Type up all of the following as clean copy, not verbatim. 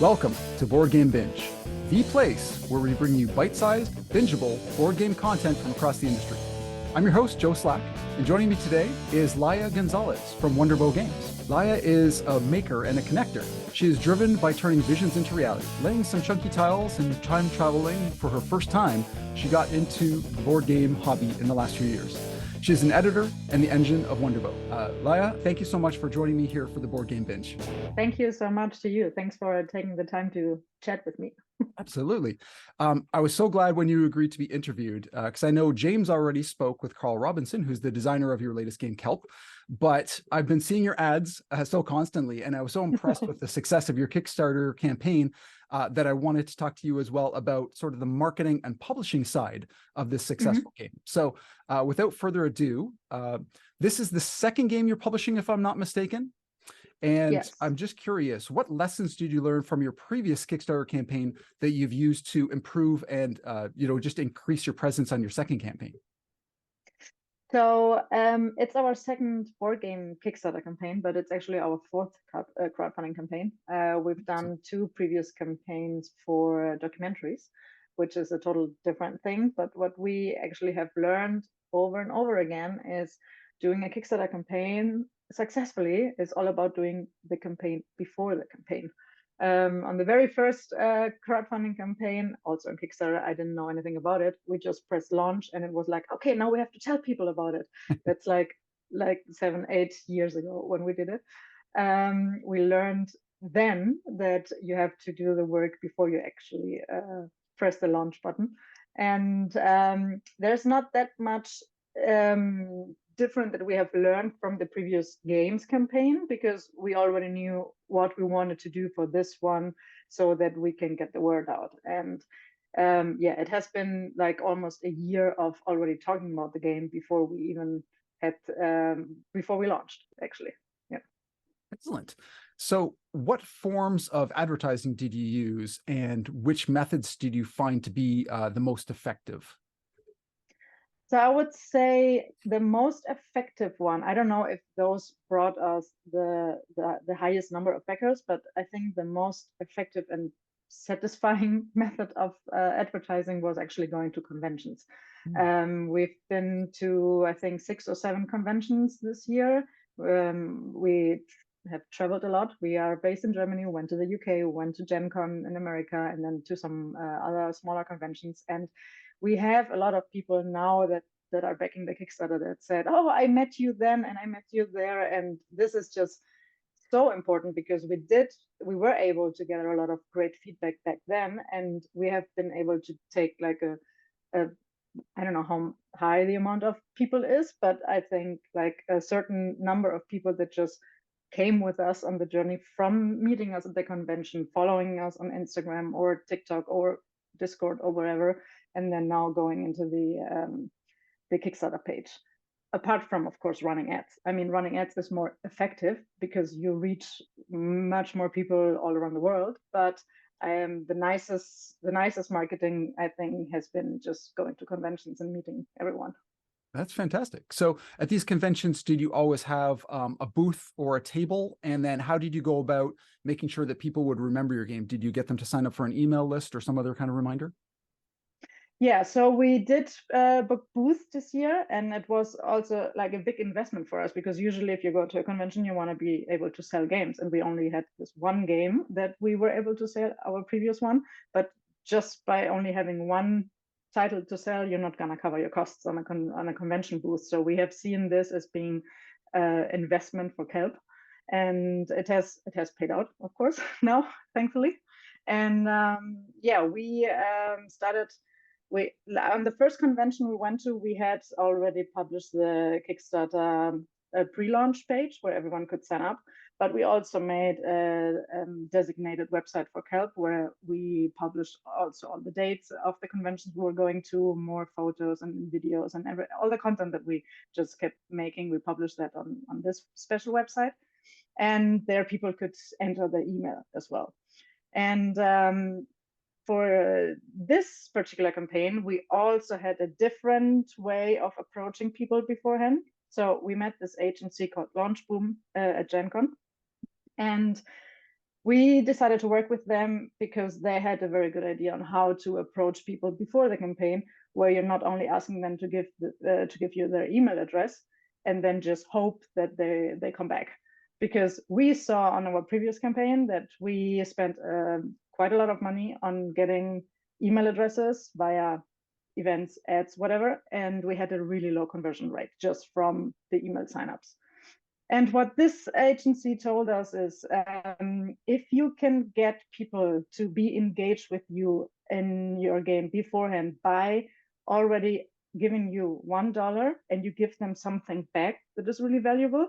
Welcome to Board Game Binge, the place where we bring you bite-sized, bingeable board game content from across the industry. I'm your host, Joe Slack, and joining me today is Laia Gonzalez from Wonderbow Games. Laia is a maker and a connector. She is driven by turning visions into reality, laying some chunky tiles and time traveling for her first time. She got into the board game hobby in the last few years. She's an editor and the engine of Wonderbow. Laia, thank you so much for joining me here for the Board Game Binge. Thank you so much to you. Thanks for taking the time to chat with me. Absolutely. I was so glad when you agreed to be interviewed because I know James already spoke with Carl Robinson, who's the designer of your latest game, Kelp. But I've been seeing your ads so constantly, and I was so impressed with the success of your Kickstarter campaign that I wanted to talk to you as well about sort of the marketing and publishing side of this successful game. So without further ado, this is the second game you're publishing, if I'm not mistaken. And yes. I'm just curious, what lessons did you learn from your previous Kickstarter campaign that you've used to improve and, just increase your presence on your second campaign? So it's our second board game Kickstarter campaign, but it's actually our fourth crowdfunding campaign. We've done two previous campaigns for documentaries, which is a total different thing. But what we actually have learned over and over again is doing a Kickstarter campaign successfully is all about doing the campaign before the campaign. On the very first crowdfunding campaign, also on Kickstarter, I didn't know anything about it. We just pressed launch and it was like, okay, now we have to tell people about it. That's like 7-8 years ago when we did it. We learned then that you have to do the work before you actually press the launch button. And there's not that much different that we have learned from the previous games campaign, because we already knew what we wanted to do for this one so that we can get the word out. And it has been like almost a year of already talking about the game before we even had before we launched, actually. Yeah. Excellent. So what forms of advertising did you use and which methods did you find to be the most effective? So I would say the most effective one, I don't know if those brought us the highest number of backers, but I think the most effective and satisfying method of advertising was actually going to conventions. We've been to, I think, 6 or 7 conventions this year. We have traveled a lot. We are based in Germany, went to the UK, went to Gen Con in America, and then to some other smaller conventions. And we have a lot of people now that are backing the Kickstarter that said, oh, I met you then and I met you there. And this is just so important because we were able to get a lot of great feedback back then. And we have been able to take like I don't know how high the amount of people is, but I think like a certain number of people that just came with us on the journey from meeting us at the convention, following us on Instagram or TikTok or Discord or wherever, and then now going into the Kickstarter page. Apart from, of course, running ads. I mean, running ads is more effective because you reach much more people all around the world. But the nicest marketing, I think, has been just going to conventions and meeting everyone. That's fantastic. So at these conventions, did you always have a booth or a table? And then how did you go about making sure that people would remember your game? Did you get them to sign up for an email list or some other kind of reminder? Yeah, so we did book booths this year, and it was also like a big investment for us because usually if you go to a convention, you want to be able to sell games, and we only had this one game that we were able to sell, our previous one, but just by only having one title to sell, you're not going to cover your costs on a convention booth. So we have seen this as being investment for Kelp, and it has paid out, of course, now, thankfully. And we started. On the first convention we went to, we had already published the Kickstarter pre-launch page where everyone could sign up, but we also made a designated website for Kelp where we published also all the dates of the conventions we were going to, more photos and videos and all the content that we just kept making. We published that on this special website, and there people could enter their email as well. And for this particular campaign, we also had a different way of approaching people beforehand. So we met this agency called Launch Boom at Gen Con. And we decided to work with them because they had a very good idea on how to approach people before the campaign, where you're not only asking them to give you their email address and then just hope that they come back. Because we saw on our previous campaign that we spent quite a lot of money on getting email addresses via events, ads, whatever, and we had a really low conversion rate just from the email signups. And what this agency told us is, if you can get people to be engaged with you in your game beforehand by already giving you $1 and you give them something back that is really valuable,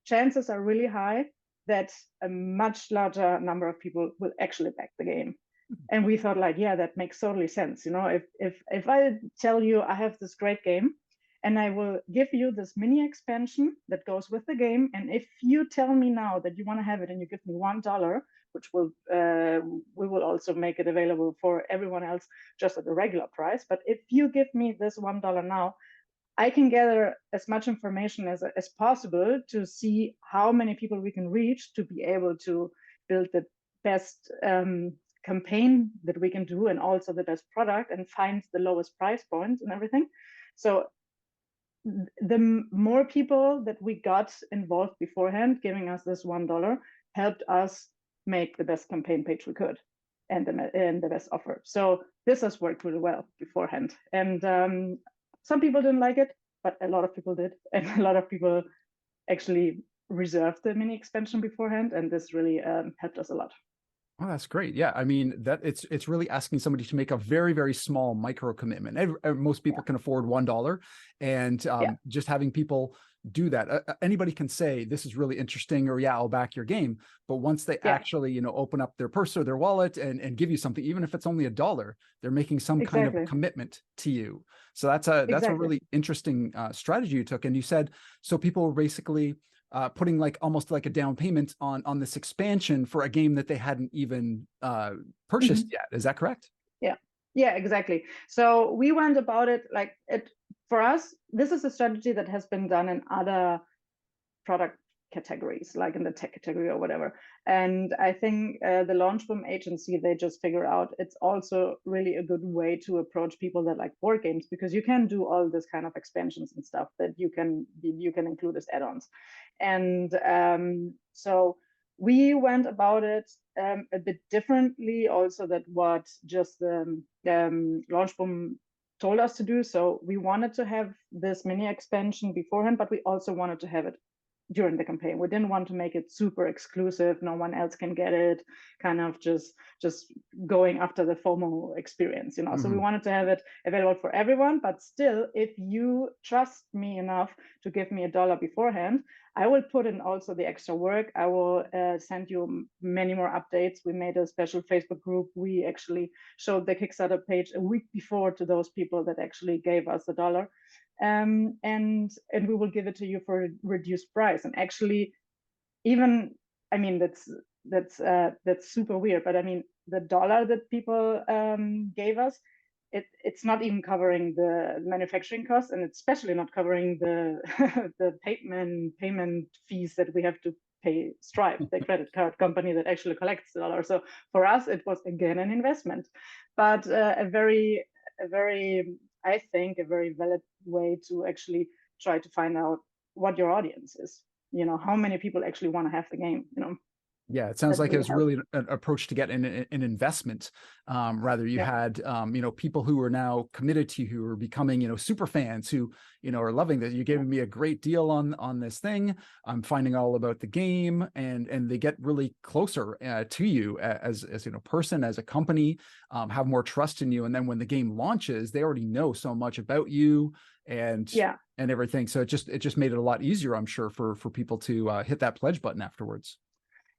chances are really high that a much larger number of people will actually back the game. And we thought, like, yeah, that makes totally sense. You know, if I tell you I have this great game and I will give you this mini expansion that goes with the game, and if you tell me now that you want to have it and you give me $1, which will we will also make it available for everyone else just at the regular price. But if you give me this $1 now, I can gather as much information as possible to see how many people we can reach to be able to build the best campaign that we can do, and also the best product, and find the lowest price points and everything. So the more people that we got involved beforehand, giving us this $1, helped us make the best campaign page we could and the best offer. So this has worked really well beforehand. And some people didn't like it, but a lot of people did. And a lot of people actually reserved the mini expansion beforehand. And this really helped us a lot. Oh, that's great. Yeah, I mean, that it's really asking somebody to make a very, very small micro commitment. Most people can afford $1, and just having people do that. Anybody can say this is really interesting, or yeah, I'll back your game. But once they actually, you know, open up their purse or their wallet and give you something, even if it's only $1, they're making some kind of commitment to you. So that's a really interesting strategy you took. And you said, so people were basically putting like almost like a down payment on this expansion for a game that they hadn't even purchased yet. Is that correct? Yeah, exactly. So we went about it like it. For us, this is a strategy that has been done in other product categories, like in the tech category or whatever. And I think the Launchboom agency, they just figure out it's also really a good way to approach people that like board games, because you can do all this kind of expansions and stuff that you can include as add-ons. And so we went about it a bit differently also than what just the Launchboom told us to do. So we wanted to have this mini expansion beforehand, but we also wanted to have it during the campaign. We didn't want to make it super exclusive, no one else can get it, kind of just going after the FOMO experience, you know. So we wanted to have it available for everyone, but still, if you trust me enough to give me $1 beforehand, I will put in also the extra work. I will send you many more updates. We made a special Facebook group. We actually showed the Kickstarter page a week before to those people that actually gave us $1. And we will give it to you for a reduced price. And actually, even, I mean, that's super weird, but I mean, the $1 that people gave us, it's not even covering the manufacturing costs, and it's especially not covering the the payment fees that we have to pay Stripe, the credit card company that actually collects the $1. So for us, it was again an investment, but a very, I think, a very valid way to actually try to find out what your audience is. You know, how many people actually want to have the game, you know. Yeah, it sounds like it was really an approach to get an investment. Rather, you had, you know, people who are now committed to you, who are becoming, you know, super fans, who, you know, are loving that. You gave me a great deal on this thing. I'm finding all about the game, and they get really closer to you as you know, person, as a company, have more trust in you. And then when the game launches, they already know so much about you and everything. So it just made it a lot easier, I'm sure, for people to hit that pledge button afterwards.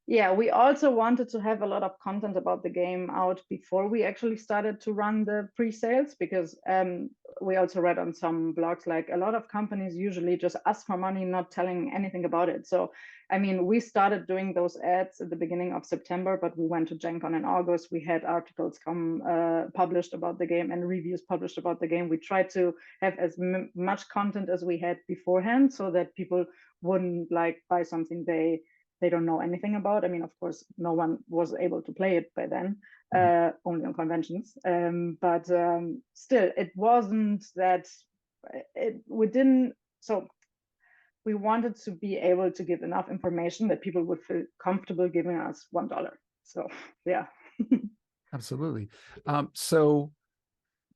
Yeah, we also wanted to have a lot of content about the game out before we actually started to run the pre-sales, because we also read on some blogs, like a lot of companies usually just ask for money, not telling anything about it. So, I mean, we started doing those ads at the beginning of September, but we went to Gen Con in August. We had articles published about the game and reviews published about the game. We tried to have as much content as we had beforehand, so that people wouldn't like buy something they they don't know anything about. I mean, of course, no one was able to play it by then, only on conventions. But still, it wasn't that we didn't. So we wanted to be able to give enough information that people would feel comfortable giving us $1. So yeah. Absolutely. So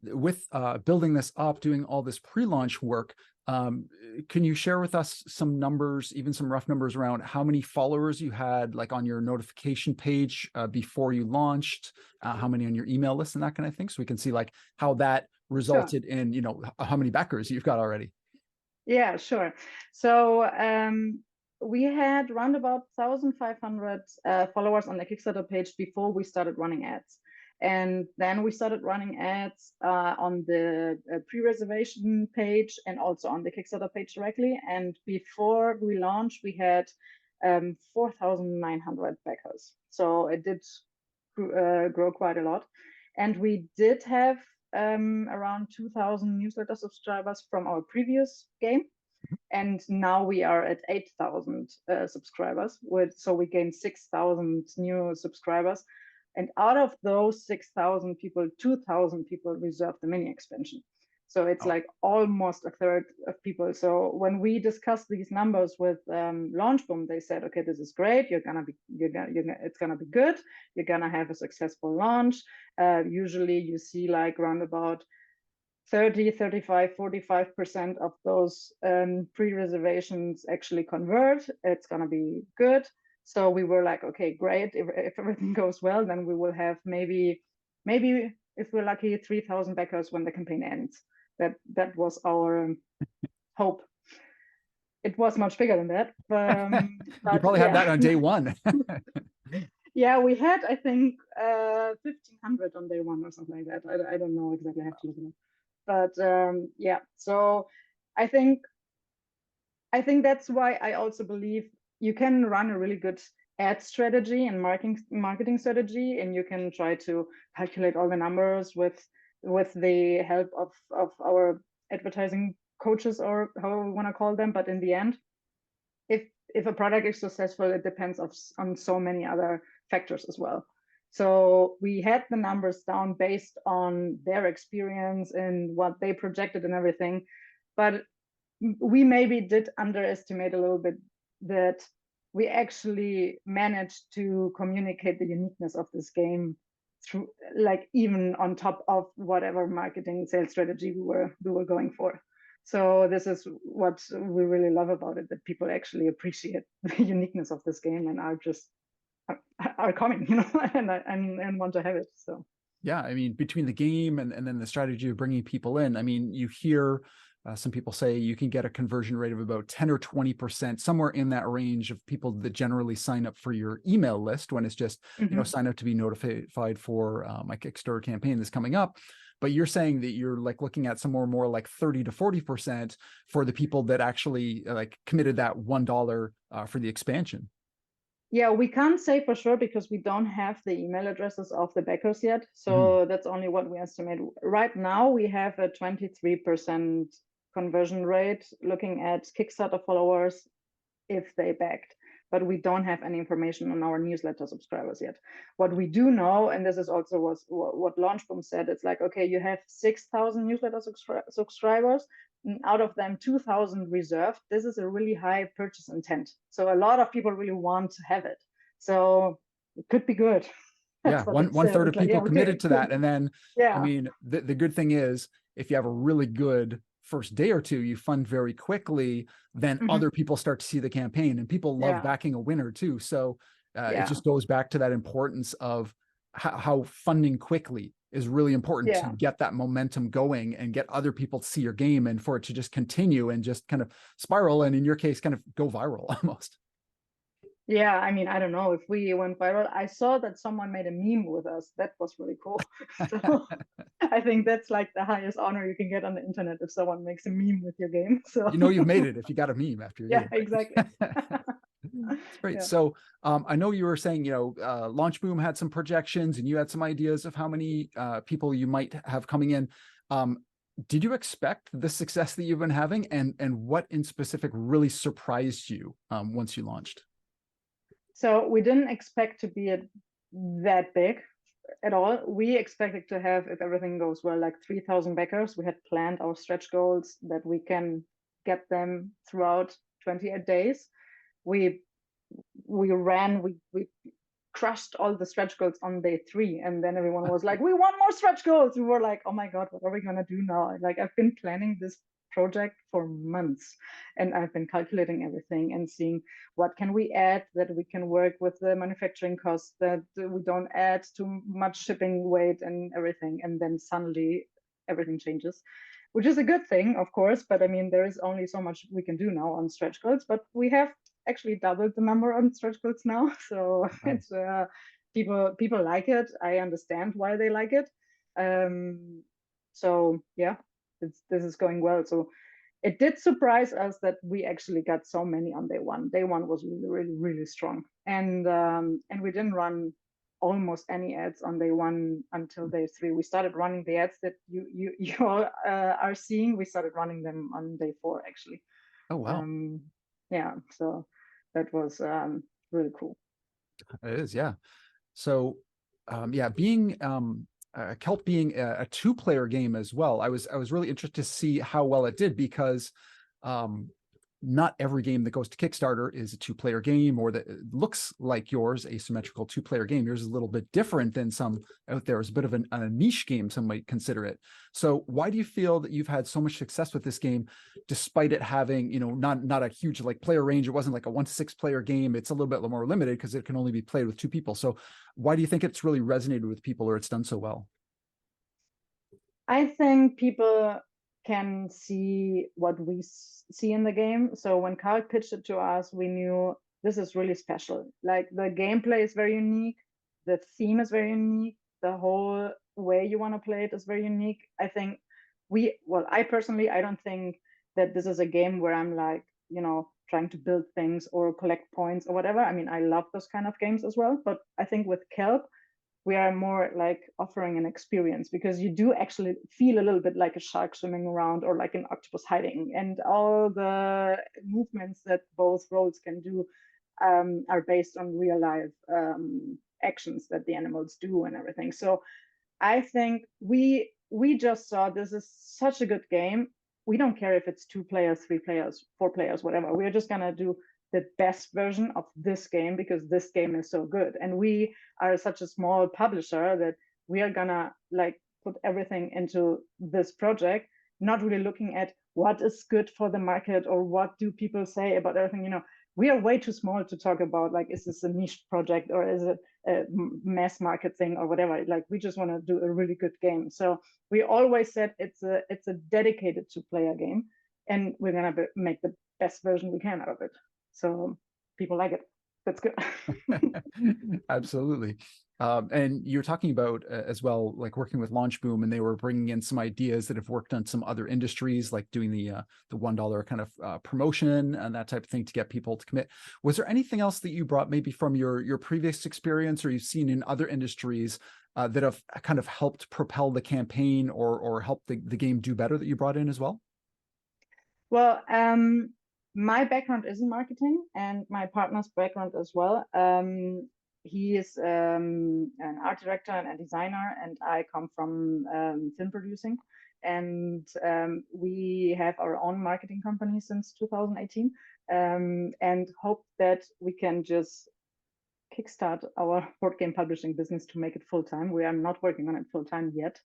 with building this up, doing all this pre-launch work, can you share with us some numbers, even some rough numbers around how many followers you had like on your notification page before you launched, how many on your email list and that kind of thing, so we can see like how that resulted in, you know, how many backers you've got already? Yeah, sure. So we had around about 1,500 followers on the Kickstarter page before we started running ads. And then we started running ads on the pre-reservation page and also on the Kickstarter page directly. And before we launched, we had 4,900 backers. So it did grow quite a lot. And we did have around 2,000 newsletter subscribers from our previous game. And now we are at 8,000 subscribers. So we gained 6,000 new subscribers. And out of those 6,000 people, 2,000 people reserved the mini expansion. So it's like almost a third of people. So when we discussed these numbers with Launchboom, they said, okay, this is great. It's gonna be good. You're gonna have a successful launch. Usually you see like around about 30, 35, 45% of those pre-reservations actually convert. It's gonna be good. So we were like, okay, great. If everything goes well, then we will have maybe if we're lucky, 3,000 backers when the campaign ends. That was our hope. It was much bigger than that. You probably had that on day one. Yeah, we had, I think, 1,500 on day one or something like that. I don't know exactly. I have to look it up. But yeah, so I think that's why I also believe you can run a really good ad strategy and marketing strategy, and you can try to calculate all the numbers with the help of our advertising coaches, or however we want to call them. But in the end, if a product is successful, it depends on so many other factors as well. So we had the numbers down based on their experience and what they projected and everything, but we maybe did underestimate a little bit that we actually managed to communicate the uniqueness of this game through, like, even on top of whatever marketing sales strategy we were going for. So this is what we really love about it, that people actually appreciate the uniqueness of this game and are coming, you know, and want to have it. So yeah, I mean, between the game and then the strategy of bringing people in, I mean, you hear some people say you can get a conversion rate of about 10 or 20%, somewhere in that range, of people that generally sign up for your email list when it's just, you know, sign up to be notified for my Kickstarter campaign that's coming up. But you're saying that you're like looking at somewhere more like 30 to 40% for the people that actually like committed that $1 for the expansion. Yeah, we can't say for sure because we don't have the email addresses of the backers yet. So that's only what we estimate. Right now, we have a 23% conversion rate looking at Kickstarter followers if they backed. But we don't have any information on our newsletter subscribers yet. What we do know, and this is also what Launchboom said, it's like, okay, you have 6,000 newsletter subscribers. Out of them, 2,000 reserved. This is a really high purchase intent. So a lot of people really want to have it. So it could be good. Yeah, one third of people committed to that. And then, yeah, I mean, the good thing is, if you have a really good first day or two, you fund very quickly, then other people start to see the campaign, and people love backing a winner too. So it just goes back to that importance of how funding quickly is really important to get that momentum going and get other people to see your game, and for it to just continue and just kind of spiral, and in your case, kind of go viral almost. Yeah, I mean, I don't know if we went viral. I saw that someone made a meme with us. That was really cool. So I think that's like the highest honor you can get on the internet, if someone makes a meme with your game. So you know you've made it if you got a meme after your game. Yeah, exactly. That's great. So I know you were saying, you know, Launchboom had some projections and you had some ideas of how many people you might have coming in. Did you expect the success that you've been having, and what in specific really surprised you once you launched? So we didn't expect to be that big at all. We expected to have, if everything goes well, like 3,000 backers. We had planned our stretch goals that we can get them throughout 28 days. We ran, we crushed all the stretch goals on day 3, and then everyone was like, we want more stretch goals. We were like, oh my god, what are we gonna do now? Like, I've been planning this project for months, and I've been calculating everything and seeing what can we add that we can work with the manufacturing costs, that we don't add too much shipping weight and everything. And then suddenly everything changes, which is a good thing, of course, but I mean, there is only so much we can do now on stretch goals, but we have actually doubled the number on stretch goals now. So it's people like it. I understand why they like it. So yeah, this is going well. So it did surprise us that we actually got so many on day 1. Day 1 was really strong, and we didn't run almost any ads on day 1 until day 3. We started running the ads that you all are seeing. We started running them on day 4 actually. Oh wow. Yeah, so that was really cool. It is, yeah. So yeah, being Kelp being a 2-player game as well, I was really interested to see how well it did, because not every game that goes to Kickstarter is a 2-player game, or that looks like yours, a symmetrical 2-player game. Yours is a little bit different than some out there. It's a bit of a niche game, some might consider it. So why do you feel that you've had so much success with this game, despite it having, not a huge like player range? It wasn't like a 1 to 6 player game. It's a little bit more limited because it can only be played with 2 people. So why do you think it's really resonated with people, or it's done so well? I think people can see what we see in the game. So when Carl pitched it to us, we knew this is really special. Like, the gameplay is very unique, the theme is very unique, the whole way you want to play it is very unique. I think I personally, I don't think that this is a game where I'm like, trying to build things or collect points or whatever. I mean, I love those kind of games as well, but I think with Kelp, we are more like offering an experience, because you do actually feel a little bit like a shark swimming around, or like an octopus hiding, and all the movements that both roles can do are based on real life actions that the animals do and everything. So I think we just saw this is such a good game. We don't care if it's 2 players, 3 players, 4 players, whatever. We're just gonna do the best version of this game, because this game is so good. And we are such a small publisher that we are gonna like put everything into this project, not really looking at what is good for the market or what do people say about everything. We are way too small to talk about like, is this a niche project or is it a mass market thing or whatever. Like, we just want to do a really good game. So we always said it's a dedicated 2-player game, and we're gonna make the best version we can out of it. So people like it. That's good. Absolutely. And you're talking about as well, like working with Launch Boom, and they were bringing in some ideas that have worked on some other industries, like doing the $1 kind of promotion and that type of thing to get people to commit. Was there anything else that you brought maybe from your previous experience, or you've seen in other industries that have kind of helped propel the campaign or help the game do better, that you brought in as well? Well, my background is in marketing, and my partner's background as well. He is an art director and a designer, and I come from film producing. And we have our own marketing company since 2018, and hope that we can just kickstart our board game publishing business to make it full time. We are not working on it full time yet,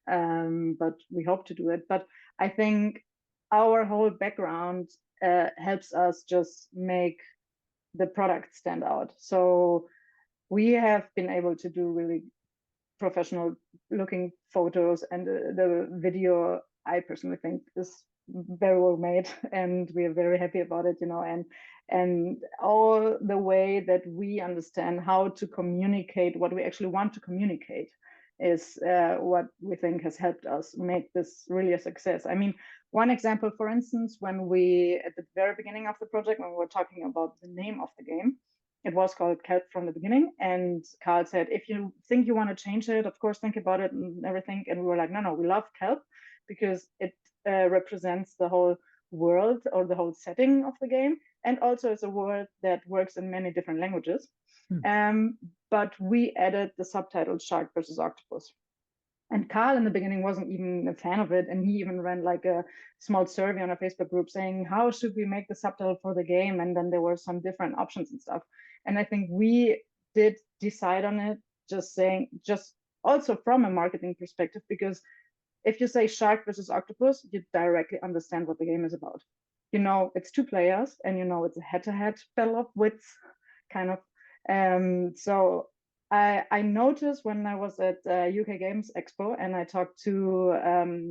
but we hope to do it. But I think our whole background helps us just make the product stand out. So we have been able to do really professional looking photos, and the video, I personally think, is very well made, and we are very happy about it, and all the way that we understand how to communicate what we actually want to communicate is what we think has helped us make this really a success. I mean, one example, for instance, when we, at the very beginning of the project, when we were talking about the name of the game, it was called Kelp from the beginning. And Carl said, if you think you want to change it, of course, think about it and everything. And we were like, no, we love Kelp because it represents the whole world or the whole setting of the game. And also it's a word that works in many different languages. But we added the subtitle Shark versus Octopus. And Carl in the beginning wasn't even a fan of it. And he even ran like a small survey on a Facebook group saying, how should we make the subtitle for the game? And then there were some different options and stuff. And I think we did decide on it, just also from a marketing perspective, because if you say Shark versus Octopus, you directly understand what the game is about. You know, it's 2 players and you know, it's a head-to-head battle of wits kind of. So I noticed when I was at UK Games Expo and I talked to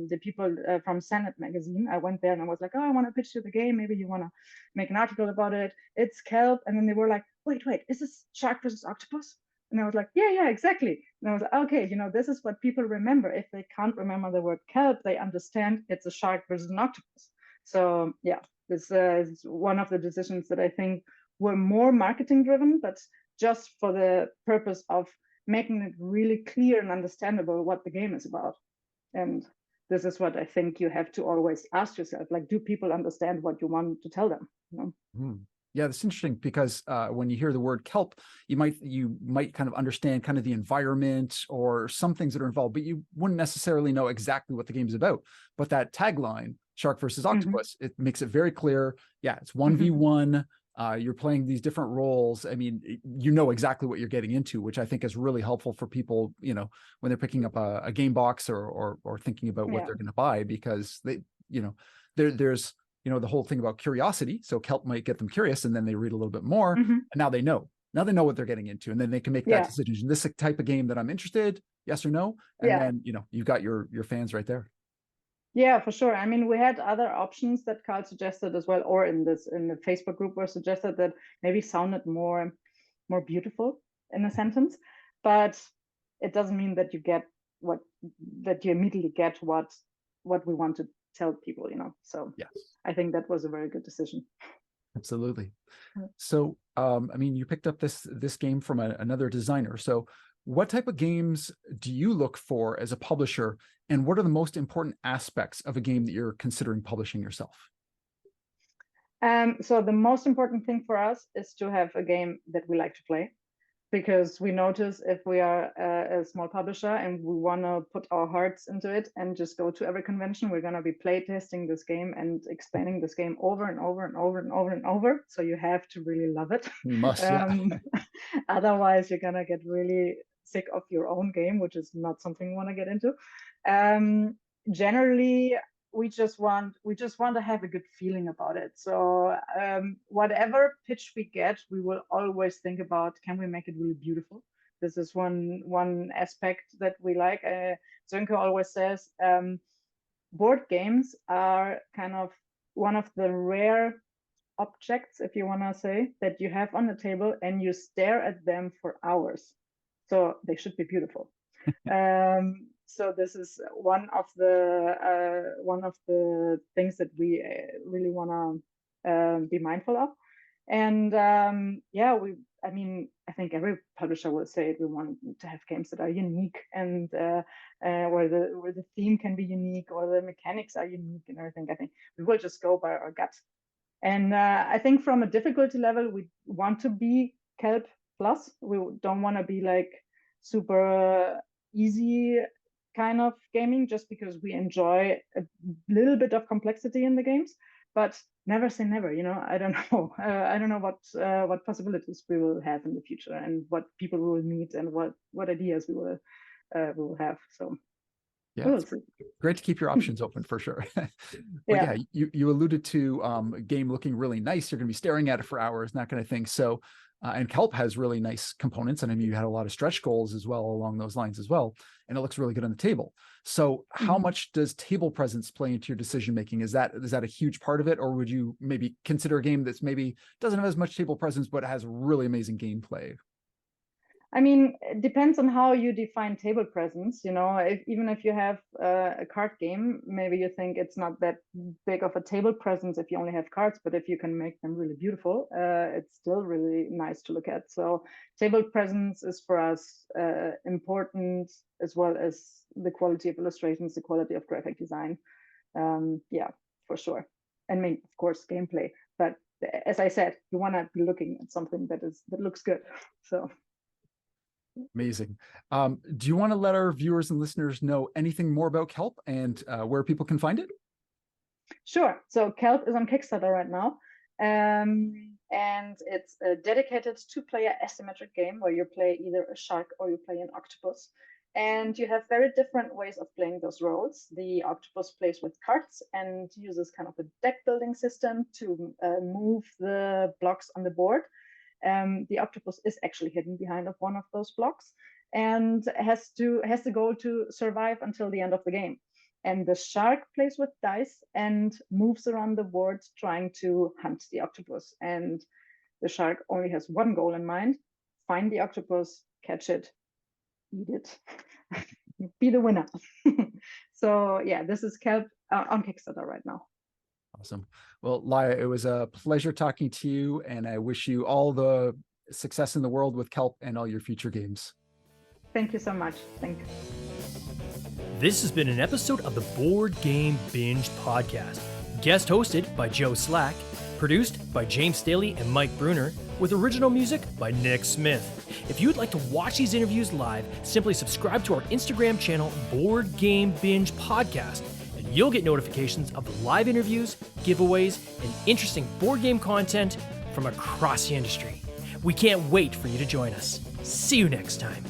the people from Senate magazine. I went there and I was like, oh, I want to pitch you the game. Maybe you want to make an article about it. It's Kelp. And then they were like, wait, is this Shark versus Octopus? And I was like, yeah, exactly. And I was like, okay, this is what people remember. If they can't remember the word Kelp, they understand it's a shark versus an octopus. So yeah, this is one of the decisions that I think were more marketing driven, but just for the purpose of making it really clear and understandable what the game is about. And this is what I think you have to always ask yourself, like, do people understand what you want to tell them? Yeah, that's interesting because when you hear the word kelp, you might kind of understand kind of the environment or some things that are involved, but you wouldn't necessarily know exactly what the game's about. But that tagline, Shark versus Octopus, it makes it very clear. Yeah, it's 1v1. You're playing these different roles. I mean, you know exactly what you're getting into, which I think is really helpful for people, when they're picking up a game box or thinking about what they're going to buy, because there's the whole thing about curiosity. So Kelp might get them curious, and then they read a little bit more, and now they know what they're getting into, and then they can make that decision. This type of game that I'm interested, yes or no, and then you've got your fans right there. Yeah, for sure. I mean, we had other options that Carl suggested as well, or in the Facebook group were suggested that maybe sounded more beautiful in a sentence, but it doesn't mean that you immediately get what we want to tell people, So yes, I think that was a very good decision. Absolutely. So, I mean, you picked up this game from another designer. So what type of games do you look for as a publisher, and what are the most important aspects of a game that you're considering publishing yourself? So the most important thing for us is to have a game that we like to play, because we notice if we are a small publisher and we want to put our hearts into it and just go to every convention, we're going to be play testing this game and explaining this game over and over and over and over and over. So you have to really love it. You must, Otherwise, you're going to get really sick of your own game, which is not something you want to get into. Generally, we just want to have a good feeling about it. So whatever pitch we get, we will always think about, can we make it really beautiful? This is one aspect that we like. Sönke always says board games are kind of one of the rare objects, if you want to say, that you have on the table and you stare at them for hours. So they should be beautiful. So this is one of the things that we really want to be mindful of. And I think every publisher will say it. We want to have games that are unique and where the theme can be unique or the mechanics are unique and everything. I think we will just go by our gut. And I think from a difficulty level, we want to be Kelp plus. We don't want to be like super easy kind of gaming, just because we enjoy a little bit of complexity in the games, but never say never. I don't know. I don't know what possibilities we will have in the future and what people we will meet and what ideas we will have. So yeah, it's great to keep your options open for sure. But yeah, you alluded to a game looking really nice. You're going to be staring at it for hours, that kind of thing. So, and Kelp has really nice components. And I mean, you had a lot of stretch goals as well along those lines as well. And it looks really good on the table. So how much does table presence play into your decision-making? Is that a huge part of it? Or would you maybe consider a game that's maybe doesn't have as much table presence, but has really amazing gameplay? I mean, it depends on how you define table presence. Even if you have a card game, maybe you think it's not that big of a table presence if you only have cards, but if you can make them really beautiful, it's still really nice to look at. So table presence is for us important, as well as the quality of illustrations, the quality of graphic design. Yeah, for sure. And of course, gameplay. But as I said, you want to be looking at something that looks good. So amazing. Do you want to let our viewers and listeners know anything more about Kelp and where people can find it? sure. So Kelp is on Kickstarter right now. And it's a dedicated 2-player asymmetric game where you play either a shark or you play an octopus. And you have very different ways of playing those roles. The octopus plays with cards and uses kind of a deck building system to move the blocks on the board. The octopus is actually hidden behind of one of those blocks and has the goal to survive until the end of the game. And the shark plays with dice and moves around the board trying to hunt the octopus. And the shark only has one goal in mind: find the octopus, catch it, eat it, be the winner. So yeah, this is Kelp on Kickstarter right now. Awesome. Well, Laia, it was a pleasure talking to you, and I wish you all the success in the world with Kelp and all your future games. Thank you so much. Thank you. This has been an episode of the Board Game Binge podcast, guest hosted by Joe Slack, produced by James Staley and Mike Bruner, with original music by Nick Smith. If you'd like to watch these interviews live, simply subscribe to our Instagram channel, Board Game Binge Podcast, and you'll get notifications of the live interviews, giveaways, and interesting board game content from across the industry. We can't wait for you to join us. See you next time.